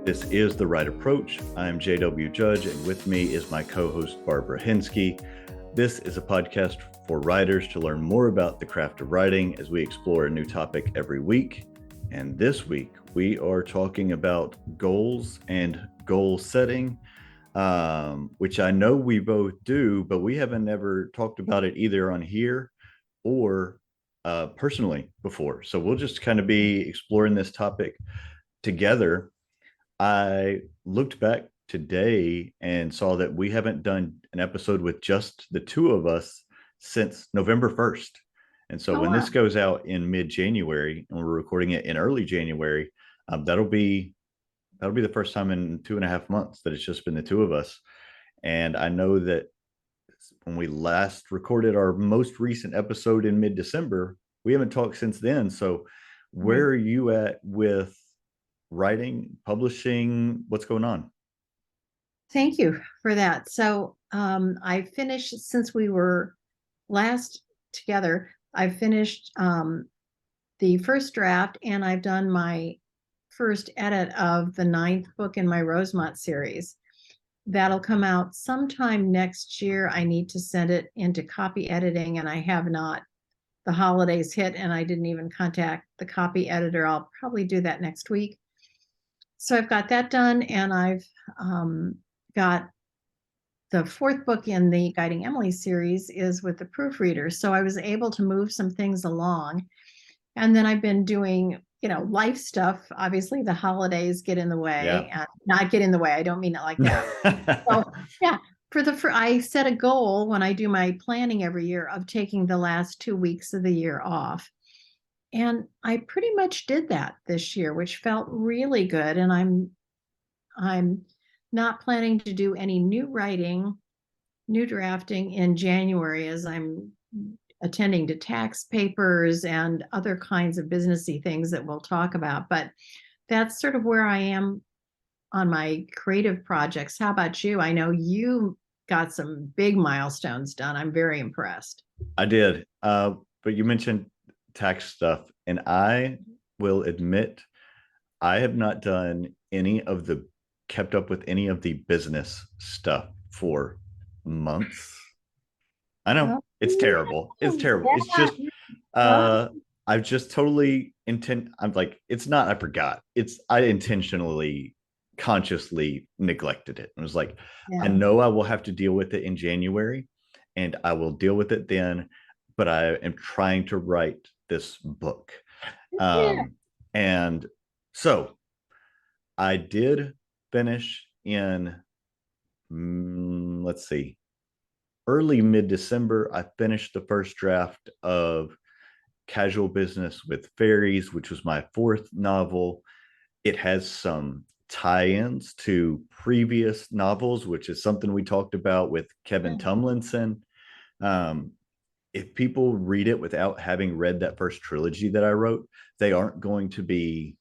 This is The Right Approach. I'm JW Judge, and with me is my co-host Barbara Hinske. This is a podcast for writers to learn more about the craft of writing as we explore a new topic every week. And this week, we are talking about goals and goal setting, which I know we both do, but we haven't ever talked about it either on here or personally before. So we'll just kind of be exploring this topic together. I looked back today and saw that we haven't done an episode with just the two of us since November 1st. And so Oh, when wow. this goes out in mid-January and we're recording it in early January, that'll be the first time in 2.5 months that it's just been the two of us. And I know that when we last recorded our most recent episode in mid-December, we haven't talked since then. So where are you at with writing, publishing? What's going on? Thank you for that. So I finished, since we were last together, I finished the first draft, and I've done my first edit of the 9th book in my Rosemont series. That'll come out sometime next year. I need to send it into copy editing, and I have not. The holidays hit, and I didn't even contact the copy editor. I'll probably do that next week. So I've got that done, and I've got the 4th book in the Guiding Emily series is with the proofreader. So I was able to move some things along. And then I've been doing, life stuff. Obviously, the holidays get in the way, Yeah. and not get in the way. I don't mean it like that. So yeah, I set a goal when I do my planning every year of taking the last 2 weeks of the year off. And I pretty much did that this year, which felt really good. And I'm not planning to do any new writing, new drafting in January, as I'm attending to tax papers and other kinds of businessy things that we'll talk about. But that's sort of where I am on my creative projects. How about you? I know you got some big milestones done. I'm very impressed. I did. But you mentioned tax stuff, and I will admit I have not done any of the kept up with any of the business stuff for months. I know Oh, it's terrible. It's terrible. It's yeah. just Well, uh I've just totally I'm like, it's not I forgot. It's I intentionally consciously neglected it. I was like, I yeah. know I will have to deal with it in January and I will deal with it then, but I am trying to write this book. Yeah. And so I did finish in let's see, early mid-December. I finished the first draft of Casual Business with Fairies, which was my 4th novel. It has some tie-ins to previous novels, which is something we talked about with Kevin Tumlinson. Um, if people read it without having read that first trilogy that I wrote, they aren't going to be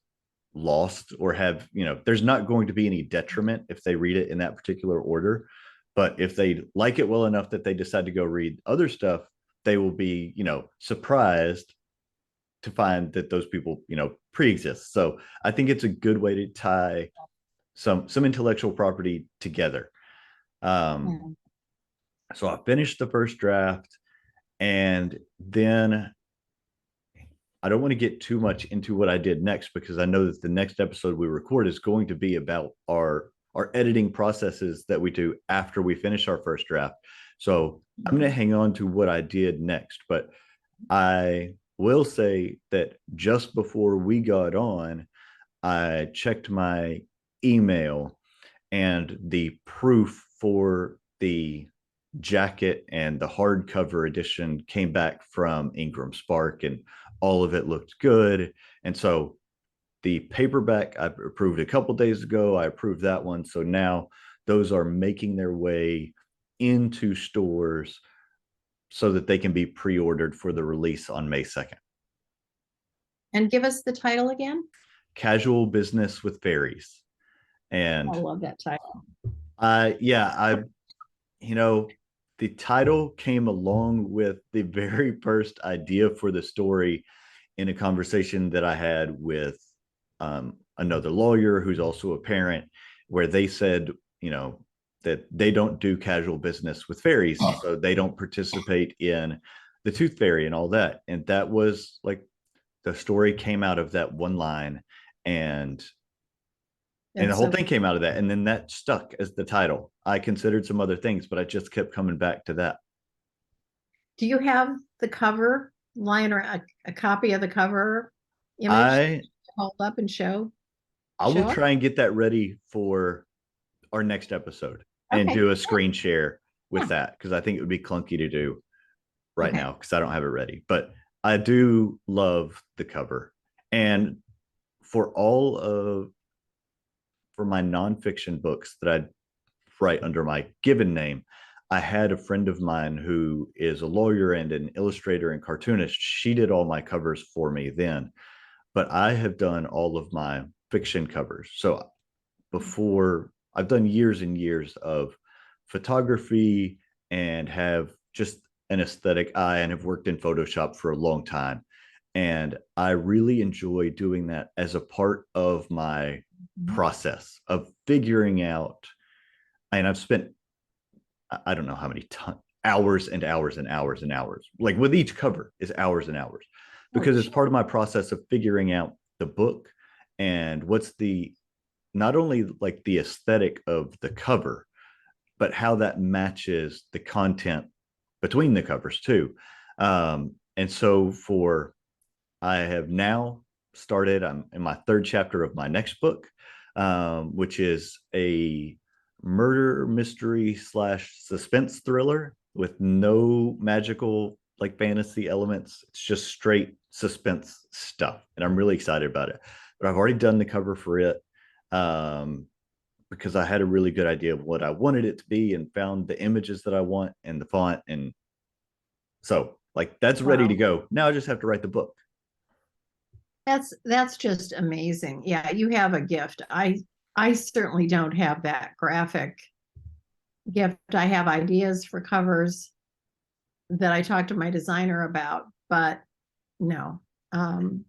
lost or have, there's not going to be any detriment if they read it in that particular order. But if they like it well enough that they decide to go read other stuff, they will be, surprised to find that those people, pre-exist. So I think it's a good way to tie some intellectual property together. Um, Yeah. so I finished the first draft, and then I don't want to get too much into what I did next because I know that the next episode we record is going to be about our editing processes that we do after we finish our first draft. So I'm going to hang on to what I did next, but I will say that just before we got on, I checked my email, and the proof for the jacket and the hardcover edition came back from Ingram Spark, and all of it looked good. And so the paperback I approved a couple days ago, I approved that one. So now those are making their way into stores so that they can be pre-ordered for the release on May 2nd. And give us the title again. Casual Business with Fairies. I And love that title. yeah, the title came along with the very first idea for the story in a conversation that I had with another lawyer who's also a parent, where they said, you know, that they don't do casual business with fairies, so they don't participate in the tooth fairy and all that. And that was like the story came out of that one line, and the That's whole so, thing came out of that, and then that stuck as the title. I considered some other things, but I just kept coming back to that. do you have the cover line or a copy of the cover image I to hold up and I will show us? try and get that ready for our next episode and Okay. do a screen share with Yeah. that, because I think it would be clunky to do right Okay. now because I don't have it ready. But I do love the cover. And for all of for my nonfiction books that I write under my given name, I had a friend of mine who is a lawyer and an illustrator and cartoonist. She did all my covers for me then, but I have done all of my fiction covers. So before, I've done years and years of photography and have just an aesthetic eye and have worked in Photoshop for a long time. And I really enjoy doing that as a part of my Mhm. process of figuring out. And I've spent, I don't know how many hours and hours and hours and hours, like with each cover is hours and hours, Oh, because it's sure. part of my process of figuring out the book and what's the, not only like the aesthetic of the cover, but how that matches the content between the covers too. And so for, I have now started, I'm in my third chapter of my next book, which is a murder mystery slash suspense thriller with no magical like fantasy elements. It's just straight suspense stuff. And I'm really excited about it. But I've already done the cover for it. Um, because I had a really good idea of what I wanted it to be and found the images that I want and the font. And so, like, that's ready to Wow. go. Now I just have to write the book. That's just amazing. Yeah, you have a gift. I certainly don't have that graphic gift. I have ideas for covers that I talk to my designer about, but no. Um,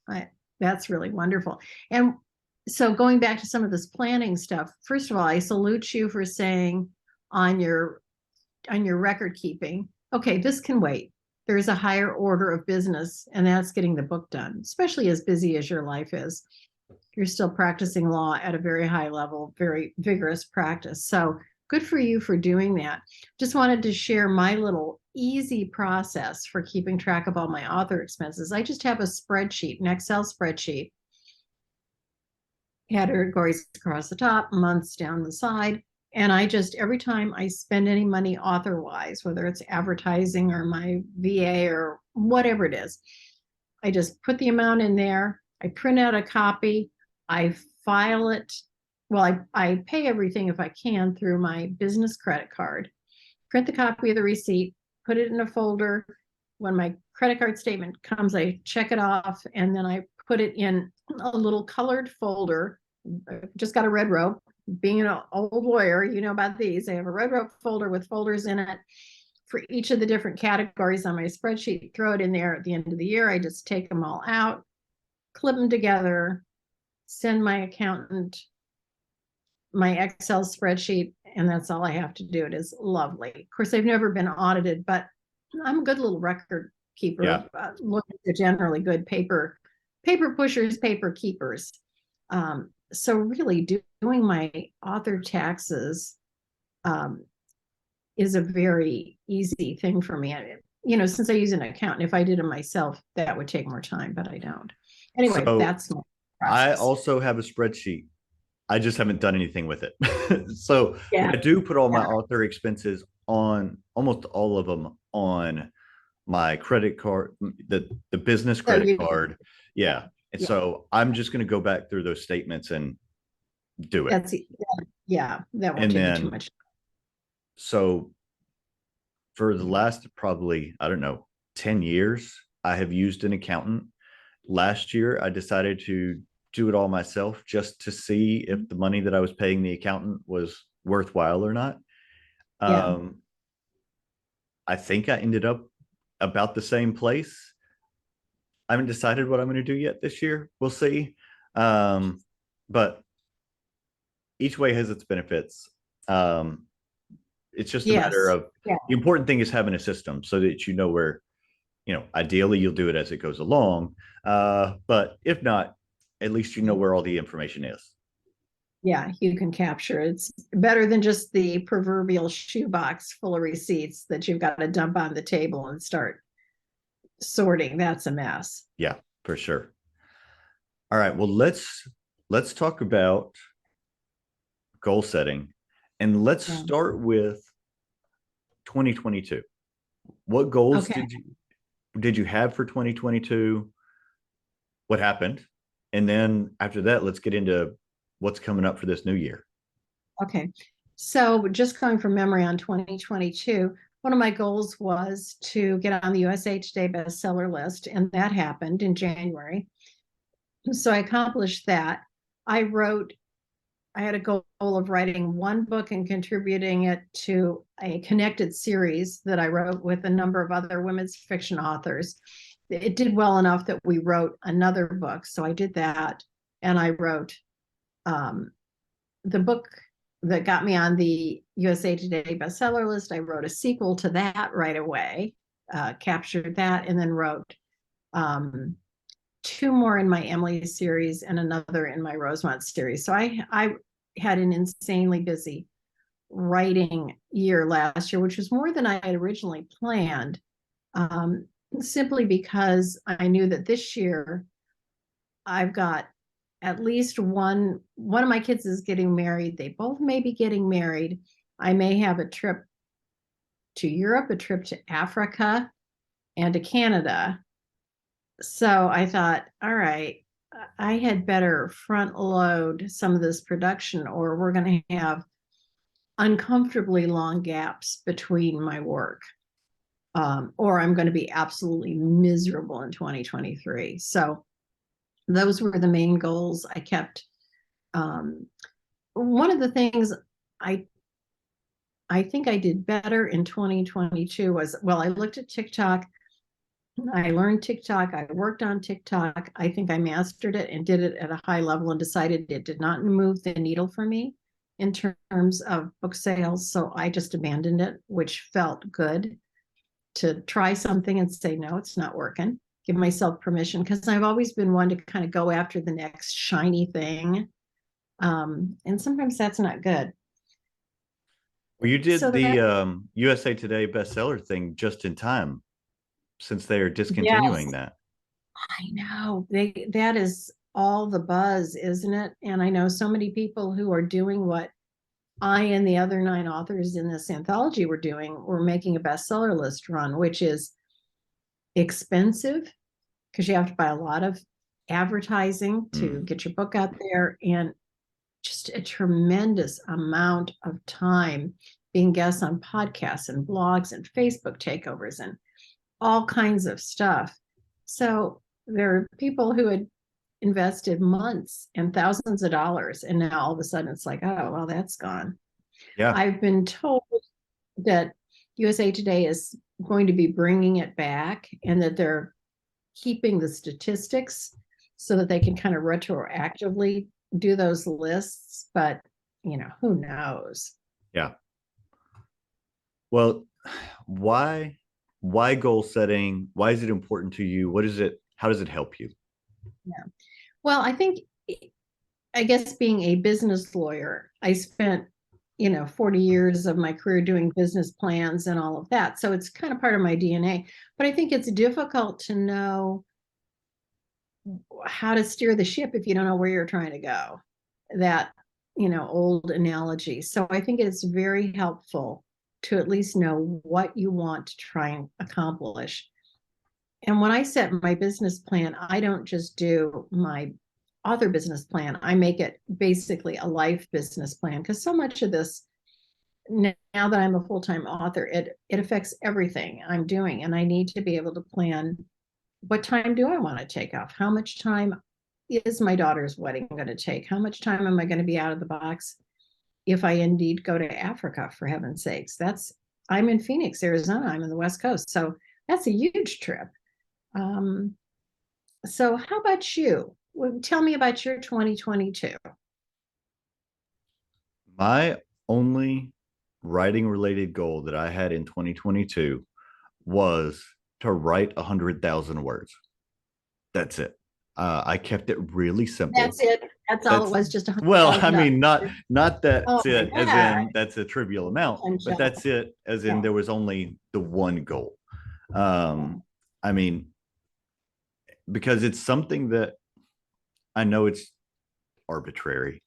I that's really wonderful. And so going back to some of this planning stuff, first of all, I salute you for saying on your on your record keeping, okay, this can wait. There's a higher order of business, and that's getting the book done, especially as busy as your life is. You're still practicing law at a very high level, very vigorous practice. So good for you for doing that. Just wanted to share my little easy process for keeping track of all my author expenses. I just have a spreadsheet, an Excel spreadsheet, categories across the top, months down the side. And I just, every time I spend any money author wise, whether it's advertising or my VA or whatever it is, I just put the amount in there. I print out a copy. I file it. Well, I pay everything if I can through my business credit card. Print the copy of the receipt, put it in a folder. When my credit card statement comes, I check it off, and then I put it in a little colored folder. Just got a red rope. Being an old lawyer, you know about these. I have a red rope folder with folders in it for each of the different categories on my spreadsheet. Throw it in there at the end of the year. I just take them all out, clip them together, send my accountant my Excel spreadsheet, and that's all I have to do. It is lovely. Of course, I've never been audited, but I'm a good little record Yeah. keeper. Looking at generally good paper pushers, paper keepers. So really doing my author taxes um, is a very easy thing for me. You know, since I use an accountant, if I did it myself, that would take more time, but I don't. Anyway, So that's my I process. also have a spreadsheet. I just haven't done anything with it. So, Yeah. but I do put all my Yeah. author expenses on, almost all of them on my credit card, the business So credit you, card. yeah, Yeah. And yeah, so I'm just going to go back through those statements and do it. that's, yeah, that won't And take you too then, much. so for the last probably, I don't know, 10 years, I have used an accountant. Last year, I decided to do it all myself just to see if the money that I was paying the accountant was worthwhile or not. Yeah. Um, I think I ended up about the same place. I haven't decided what I'm going to do yet this year. We'll see. But each way has its benefits. Um, it's just a matter Yes. of Yeah. the important thing is having a system so that you know where, ideally you'll do it as it goes along. But if not, at least you know where all the information is. Yeah, you can capture. It's better than just the proverbial shoebox full of receipts that you've got to dump on the table and start sorting. That's a mess. Yeah, for sure. All right. Well, let's talk about goal setting, and let's Yeah. start with 2022. What goals Okay. did you have for 2022? What happened? And then after that, let's get into what's coming up for this new year. Okay. So just going from memory on 2022, one of my goals was to get on the USA Today bestseller list, and that happened in January. So I accomplished that. I wrote, I had a goal of writing one book and contributing it to a connected series that I wrote with a number of other women's fiction authors. It did well enough that we wrote another book. So I did that. And I wrote um, the book that got me on the USA Today bestseller list. I wrote a sequel to that right away, captured that, and then wrote um, two more in my Emily series and another in my Rosemont series. So I had an insanely busy writing year last year, which was more than I had originally planned, simply because I knew that this year I've got at least one of my kids is getting married. They both may be getting married. I may have a trip to Europe, a trip to Africa, and to Canada. So I thought, all right, I had better front load some of this production, or we're going to have uncomfortably long gaps between my work, or I'm going to be absolutely miserable in 2023. So those were the main goals. I kept one of the things I I think I did better in 2022 was, well, I looked at TikTok. I learned TikTok. I worked on TikTok. I think I mastered it and did it at a high level and decided it did not move the needle for me in terms of book sales. So I just abandoned it, which felt good to try something and say, no, it's not working. Give myself permission because I've always been one to kind of go after the next shiny thing. And sometimes that's not good. Well, you did So the that, USA Today bestseller thing just in time since they are yes, discontinuing that. I know that is all the buzz, isn't it? And I know so many people who are doing what I and the other 9 authors in this anthology were doing. We're making a bestseller list run, which is expensive because you have to buy a lot of advertising to Mm. get your book out there, and just a tremendous amount of time being guests on podcasts and blogs and Facebook takeovers and all kinds of stuff. So there are people who had invested months and thousands of dollars, and now all of a sudden it's like, oh, well, that's gone. Yeah. I've been told that USA Today is going to be bringing it back and that they're keeping the statistics so that they can kind of retroactively do those lists. But, who knows? Yeah. Well, why why goal setting? Why is it important to you? What is it? How does it help you? Yeah. Well, I guess being a business lawyer, I spent 40 years of my career doing business plans and all of that. So it's kind of part of my DNA. But I think it's difficult to know how to steer the ship if you don't know where you're trying to go. That, old analogy. So I think it's very helpful to at least know what you want to try and accomplish. And when I set my business plan, I don't just do my author business plan. I make it basically a life business plan because so much of this, now that I'm a full-time author, it affects everything I'm doing, and I need to be able to plan, what time do I want to take off? How much time is my daughter's wedding going to take? How much time am I going to be out of the box if I indeed go to Africa, for heaven's sakes? I'm in Phoenix, Arizona. I'm in the West Coast. So that's a huge trip. Um, so how about you? Well, tell me about your 2022. My only writing related goal that I had in 2022 was to write 100,000 words. That's it. I kept it really simple. That's it. That's all it That's was, just a hundred well, I thousand mean, dollars. not Oh that's my it, as God. in that's a trivial amount, I'm but jealous. that's it, as in Yeah. there was only the one goal. Yeah. I mean, because it's something that I know it's arbitrary,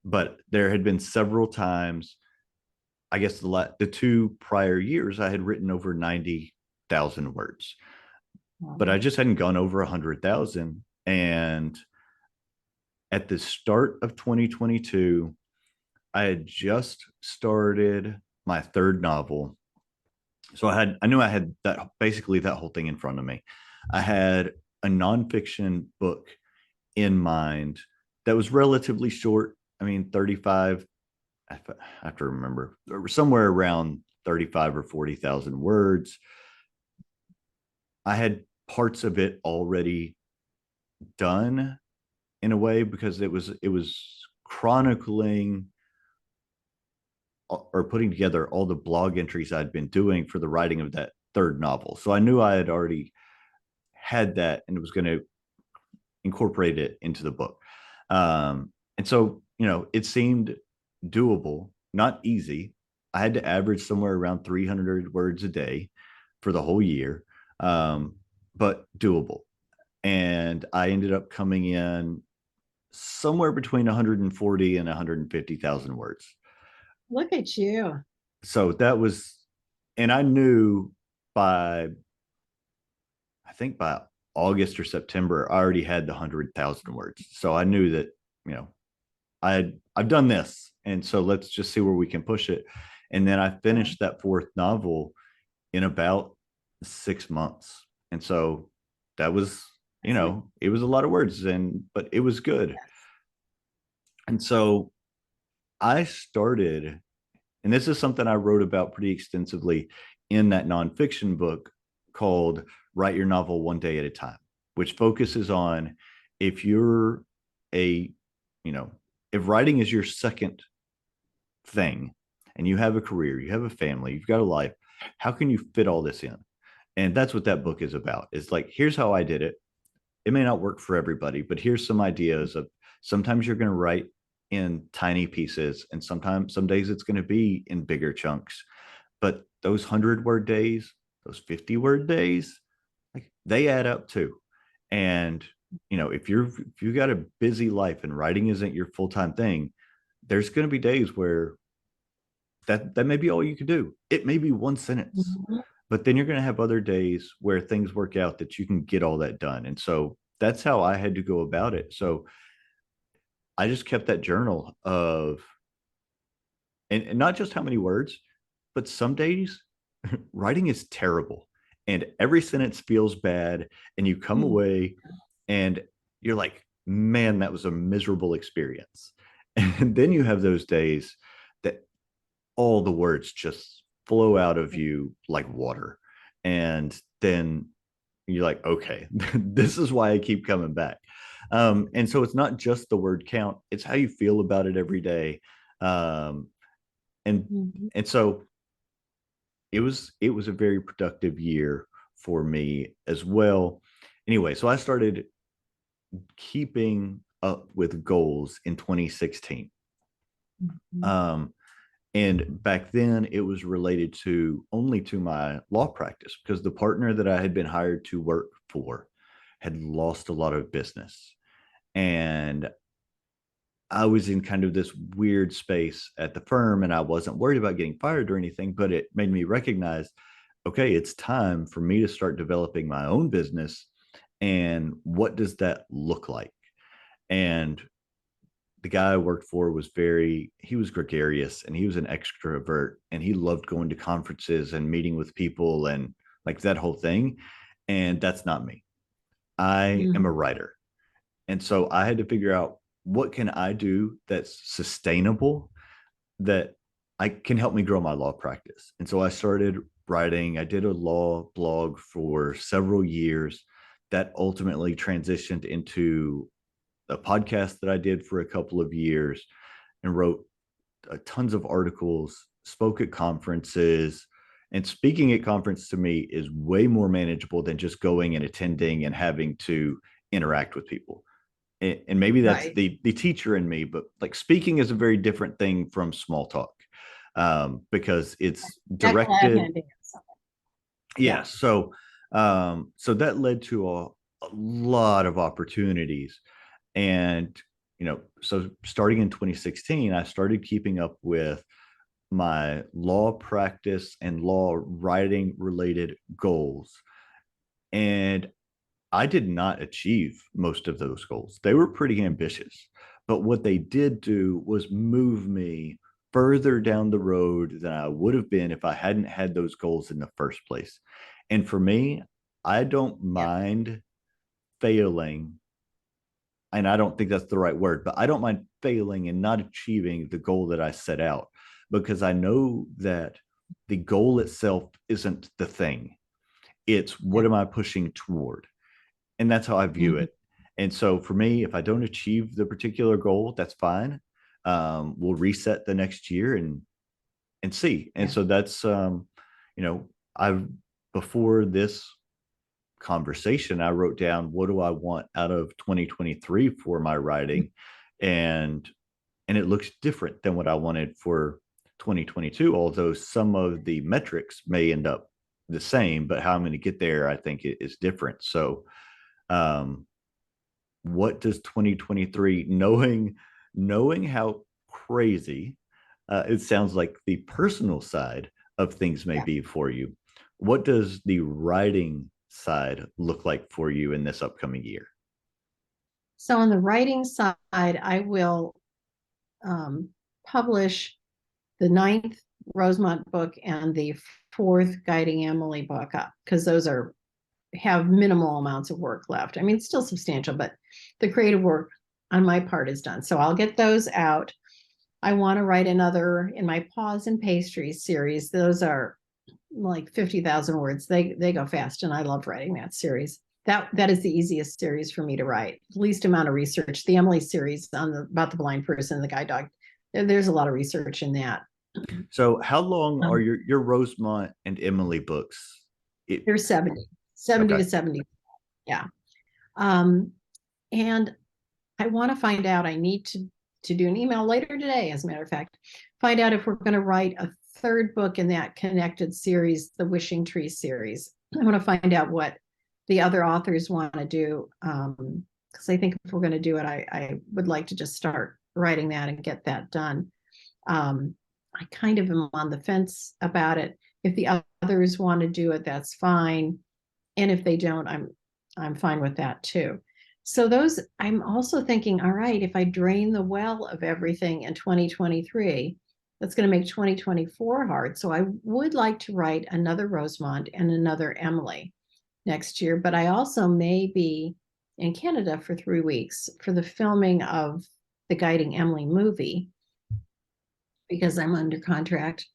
but there had been several times. I guess the two prior years I had written over 90,000 words, but I just hadn't gone over 100,000. And at the start of 2022, I had just started my third novel. So I knew I had that, basically that whole thing in front of me. I had a nonfiction book in mind that was relatively short. I mean, 35, I have to remember, somewhere around 35 or 40,000 words. I had parts of it already done in a way because it was chronicling or putting together all the blog entries I'd been doing for the writing of that third novel. So I knew I had already had that and it was going to incorporate it into the book. And so, it seemed doable, not easy. I had to average somewhere around 300 words a day for the whole year, but doable. And I ended up coming in somewhere between 140 and 150,000 words. Look at you. So that was, and I knew by, I think by August or September, I already had the 100,000 words. So I knew that, you know, I've done this. And so let's just see where we can push it. And then I Yeah. finished that fourth novel in about 6 months. And so that was, That's it. it was a lot of words but it was good. Yes. And so I started, and this is something I wrote about pretty extensively in that nonfiction book called Write Your Novel One Day at a Time, which focuses on if you're a, you know, if writing is your second thing and you have a career, you have a family, you've got a life, how can you fit all this in? And that's what that book is about. It's like, here's how I did it. It may not work for everybody, but here's some ideas of sometimes you're going to write in tiny pieces and sometimes some days it's going to be in bigger chunks. But those 100-word days, those 50-word days, like they add up too. And if you got a busy life and writing isn't your full-time thing, there's going to be days where that may be all you can do. It may be one sentence, Mhm. but then you're going to have other days where things work out that you can get all that done. And so that's how I had to go about it. So I just kept that journal of, and not just how many words, but some days writing is terrible and every sentence feels bad. And you come Mhm. away and you're like, man, that was a miserable experience. And then you have those days that all the words just flow out of you like water. And then you're like, okay, this is why I keep coming back. And so it's not just the word count, it's how you feel about it every day. Um, and Mhm. and so it was a very productive year for me as well. Anyway, so I started keeping up with goals in 2016. Mhm. Um, And back then, it was related to only to my law practice because the partner that I had been hired to work for had lost a lot of business. And I was in kind of this weird space at the firm and I wasn't worried about getting fired or anything, but it made me recognize, okay, it's time for me to start developing my own business. And what does that look like? And the guy I worked for he was gregarious and he was an extrovert and he loved going to conferences and meeting with people and like that whole thing. And that's not me. I am a Mhm. writer. And so I had to figure out what can I do that's sustainable that I can help me grow my law practice. And so I started writing. I did a law blog for several years that ultimately transitioned into a podcast that I did for a couple of years and wrote tons of articles, spoke at conferences. And speaking at conference to me is way more manageable than just going and attending and having to interact with people. And maybe that's Right. the teacher in me, but like speaking is a very different thing from small talk, because it's That glad directed. handing. Yeah. Yeah. So that led to a lot of opportunities. And, so starting in 2016, I started keeping up with my law practice and law writing related goals. And I did not achieve most of those goals. They were pretty ambitious, but what they did do was move me further down the road than I would have been if I hadn't had those goals in the first place. And for me, I don't Yeah. mind failing, and I don't think that's the right word, but I don't mind failing and not achieving the goal that I set out, because I know that the goal itself isn't the thing. It's Yeah. what am I pushing toward? And that's how I view Mhm. it. And so for me, if I don't achieve the particular goal, that's fine. We'll reset the next year and see. And Yeah. so that's I've before this conversation, I wrote down what do I want out of 2023 for my writing, and it looks different than what I wanted for 2022. Although some of the metrics may end up the same, but how I'm going to get there, I think, is different. So um, what does 2023, knowing how crazy it sounds like the personal side of things may Yeah. be for you, what does the writing side look like for you in this upcoming year? So on the writing side, I will um, publish the ninth Rosemont book and the fourth Guiding Emily book up, because those are have minimal amounts of work left. I mean, it's still substantial, but the creative work on my part is done. So I'll get those out. I want to write another in my Paws and Pastries series. Those are like 50,000 words. They go fast, and I love writing that series. That is the easiest series for me to write. Least amount of research. The Emily series on about the blind person and the guide dog. There's a lot of research in that. So how long are Um, your Rosemont and Emily books? It, they're 70 okay. to 70. Yeah. Um, and I want to find out. I need to do an email later today, as a matter of fact, find out if we're going to write a third book in that connected series, the Wishing Tree series. I want to find out what the other authors want to do, because I think if we're going to do it, I would like to just start writing that and get that done. I kind of am on the fence about it. If the others want to do it, that's fine, and if they don't, I'm fine with that too. So those, I'm also thinking, all right, if I drain the well of everything in 2023, that's going to make 2024 hard. So I would like to write another Rosemont and another Emily next year, but I also may be in Canada for 3 weeks for the filming of the Guiding Emily movie, because I'm under contract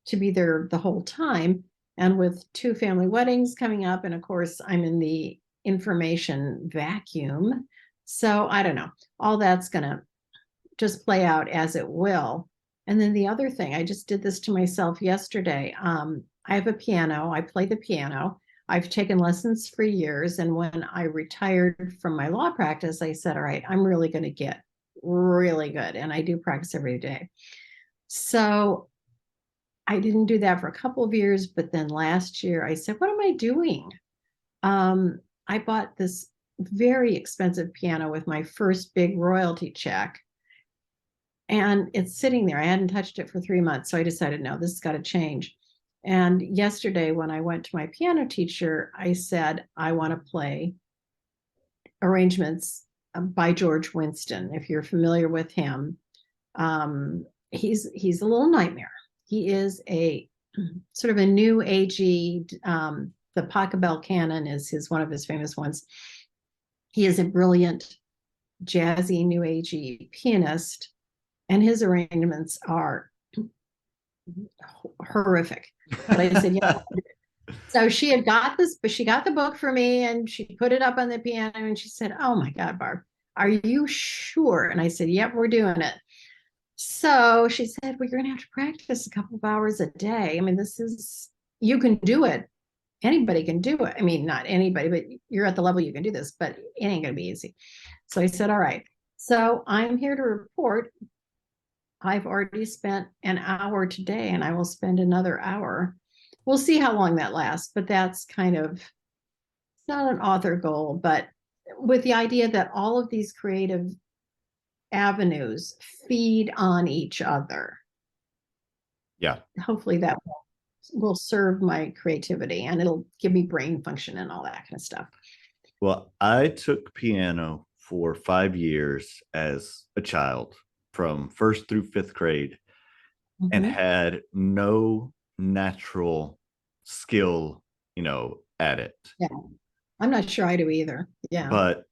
to be there the whole time. And with 2 family weddings coming up, and of course, I'm in the information vacuum. So I don't know. All that's going to just play out as it will. And then the other thing, I just did this to myself yesterday. I have a piano, I play the piano. I've taken lessons for years. And when I retired from my law practice, I said, all right, I'm really going to get really good. And I do practice every day. So I didn't do that for a couple of years, but then last year I said, what am I doing? I bought this very expensive piano with my first big royalty check, and it's sitting there. I hadn't touched it for 3 months. So I decided, no, this has got to change. And yesterday, when I went to my piano teacher, I said, I want to play arrangements by George Winston. If you're familiar with him, he's a little nightmare. He is a sort of a new agey. The Pachelbel canon is one of his famous ones. He is a brilliant jazzy new agey pianist, and his arrangements are horrific. But I said, yeah. So she had got this, but she got the book for me and she put it up on the piano and she said, oh my God, Barb, Are you sure? And I said, yep, we're doing it. So she said, well, you're going to have to practice a couple of hours a day. I mean, you can do it. Anybody can do it. I mean, not anybody, but you're at the level you can do this, but it ain't going to be easy. So I said, all right. So I'm here to report. I've already spent an hour today and I will spend another hour. We'll see how long that lasts, but that's kind of, it's not an author goal, but with the idea that all of these creative avenues feed on each other. Yeah. Hopefully that will serve my creativity and it'll give me brain function and all that kind of stuff. Well, I took piano for 5 years as a child, from first through fifth grade, and Mhm. had no natural skill, at it. Yeah, I'm not sure I do either. Yeah. But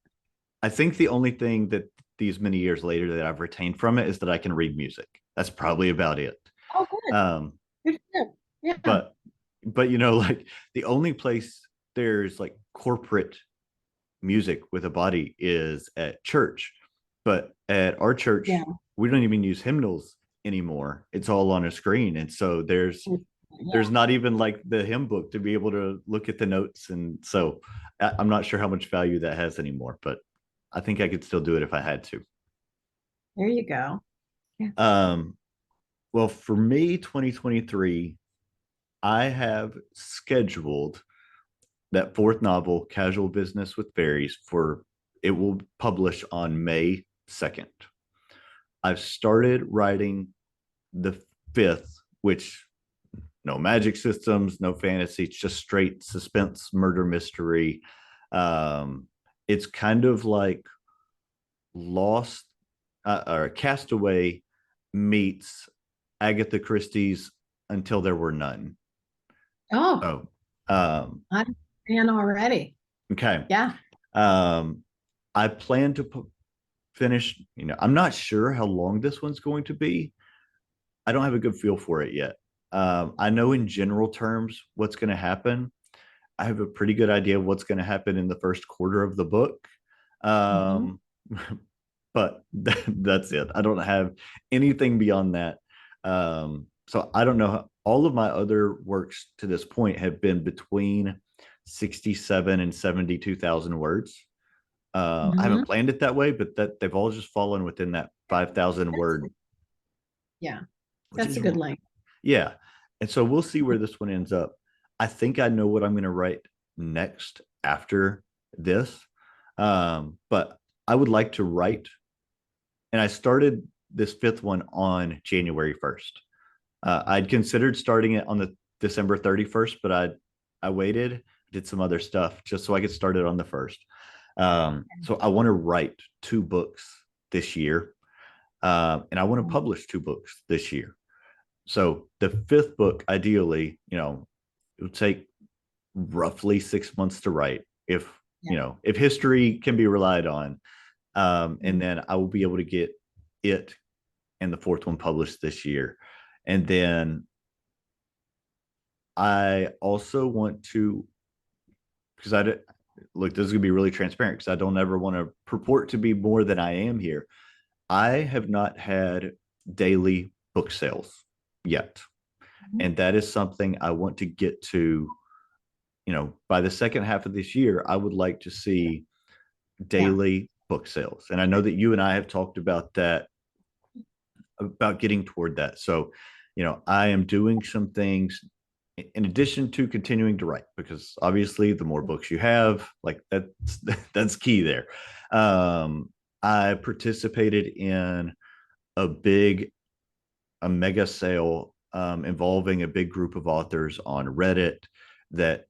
I think the only thing that these many years later that I've retained from it is that I can read music. That's probably about it. Oh, good. Um, Good. Good. Yeah. but like the only place there's like corporate music with a body is at church. But at our church, Yeah. we don't even use hymnals anymore. It's all on a screen. And so there's Yeah. not even like the hymn book to be able to look at the notes. And so I'm not sure how much value that has anymore, but I think I could still do it if I had to. There you go. Yeah. Um, well, for me, 2023, I have scheduled that fourth novel, Casual Business with Fairies, for it will publish on May 2nd. I've started writing the fifth, which no magic systems, no fantasy, it's just straight suspense murder mystery. It's kind of like Lost or Castaway meets Agatha Christie's Until There Were None. Oh, Oh, um, I'm a fan already. okay. Yeah. Um, I plan to finish. I'm not sure how long this one's going to be. I don't have a good feel for it yet. I know in general terms what's going to happen. I have a pretty good idea of what's going to happen in the first quarter of the book. Mhm. Um, but that's it. I don't have anything beyond that. So I don't know. All of my other works to this point have been between 67 and 72,000 words. I Mhm. haven't planned it that way, but that they've all just fallen within that 5,000 That's, word, yeah, which that's is, a good length. yeah. And so we'll see where this one ends up. I think I know what I'm going to write next after this. But I would like to write, and I started this fifth one on January 1st. I'd considered starting it on the December 31st, but I waited, did some other stuff just so I could start it on the first. So I want to write two books this year, and I want to publish two books this year. So the fifth book, ideally, it would take roughly 6 months to write if Yeah. if history can be relied on. And Mhm. then I will be able to get it and the fourth one published this year. And then I also want to, because look, this is going to be really transparent because I don't ever want to purport to be more than I am here. I have not had daily book sales yet. Mhm. And that is something I want to get to. By the second half of this year, I would like to see Yeah. daily book sales. And I know that you and I have talked about that, about getting toward that. So, I am doing some things in addition to continuing to write, because obviously the more books you have, like that's key there. Um, I participated in a mega sale involving a big group of authors on Reddit that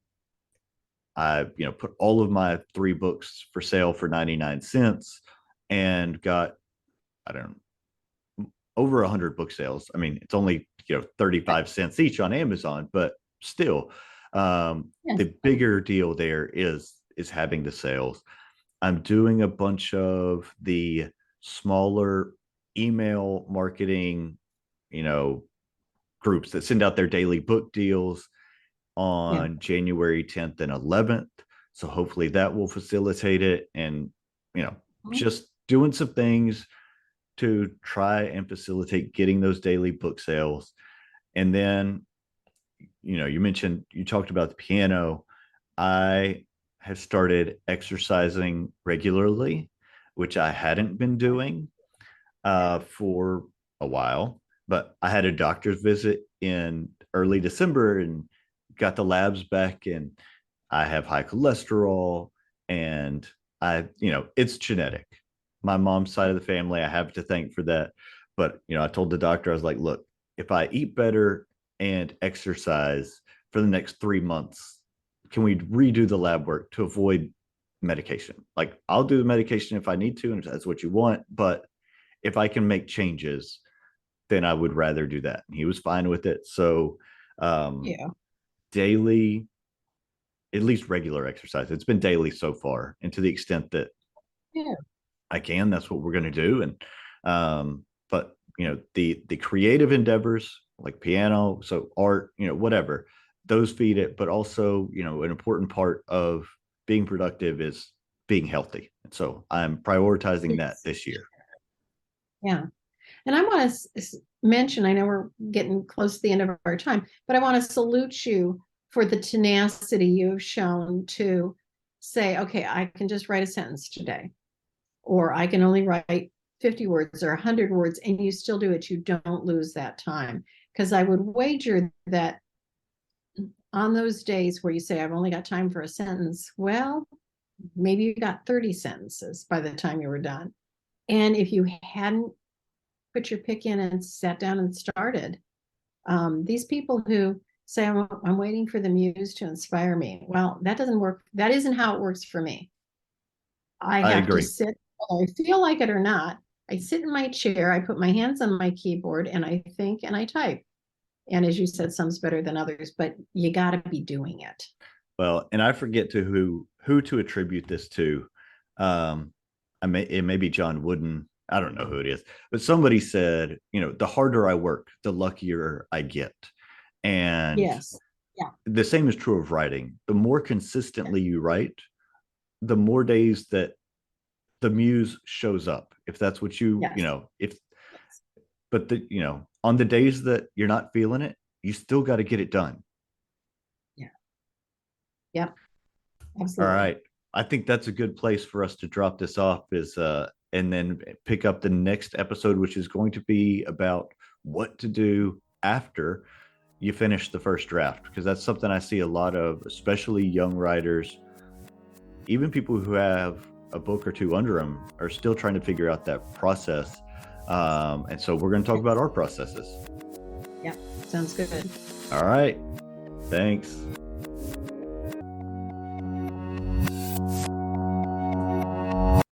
I, put all of my three books for sale for 99 cents and got, I don't know, over 100 book sales. I mean, it's only, 35 cents each on Amazon, but still, Yes. the bigger deal there is having the sales. I'm doing a bunch of the smaller email marketing, you know, groups that send out their daily book deals Yeah. on January 10th and 11th. So hopefully that will facilitate it, and, Mhm. just doing some things to try and facilitate getting those daily book sales. And then, you talked about the piano. I have started exercising regularly, which I hadn't been doing for a while. But I had a doctor's visit in early December and got the labs back, and I have high cholesterol, and it's genetic. My mom's side of the family, I have to thank for that. But, I told the doctor, I was like, look, if I eat better and exercise for the next 3 months, can we redo the lab work to avoid medication? Like, I'll do the medication if I need to, and if that's what you want. But if I can make changes, then I would rather do that. And he was fine with it. So, Yeah. daily, at least regular exercise. It's been daily so far. And to the extent that Yeah. I can, that's what we're going to do. And, but the creative endeavors like piano, so art, whatever, those feed it. But also, an important part of being productive is being healthy. And so I'm prioritizing that Yes. this year. Yeah. And I want to mention, I know we're getting close to the end of our time, but I want to salute you for the tenacity you've shown to say, okay, I can just write a sentence today, or I can only write 50 words or 100 words, and you still do it. You don't lose that time. Because I would wager that on those days where you say, I've only got time for a sentence, well, maybe you got 30 sentences by the time you were done. And if you hadn't put your pick in and sat down and started, these people who say, I'm waiting for the muse to inspire me. Well, that doesn't work. That isn't how it works for me. I I have to agree. sit, whether I feel like it or not. I sit in my chair, I put my hands on my keyboard, and I think and I type. And as you said, some's better than others, but you got to be doing it. Well, and I forget to who to attribute this to. It may be John Wooden. I don't know who it is, but somebody said, the harder I work, the luckier I get. And Yes. Yeah. the same is true of writing. The more consistently you write, the more days that the muse shows up. If that's what Yes. if, Yes. but on the days that you're not feeling it, you still got to get it done. Yeah. Yep. All Absolutely. right. I think that's a good place for us to drop this off is and then pick up the next episode, which is going to be about what to do after you finish the first draft, because that's something I see a lot of, especially young writers, even people who have a book or two under them are still trying to figure out that process. And so we're going to talk about our processes. Yep. Sounds good. All right. Thanks.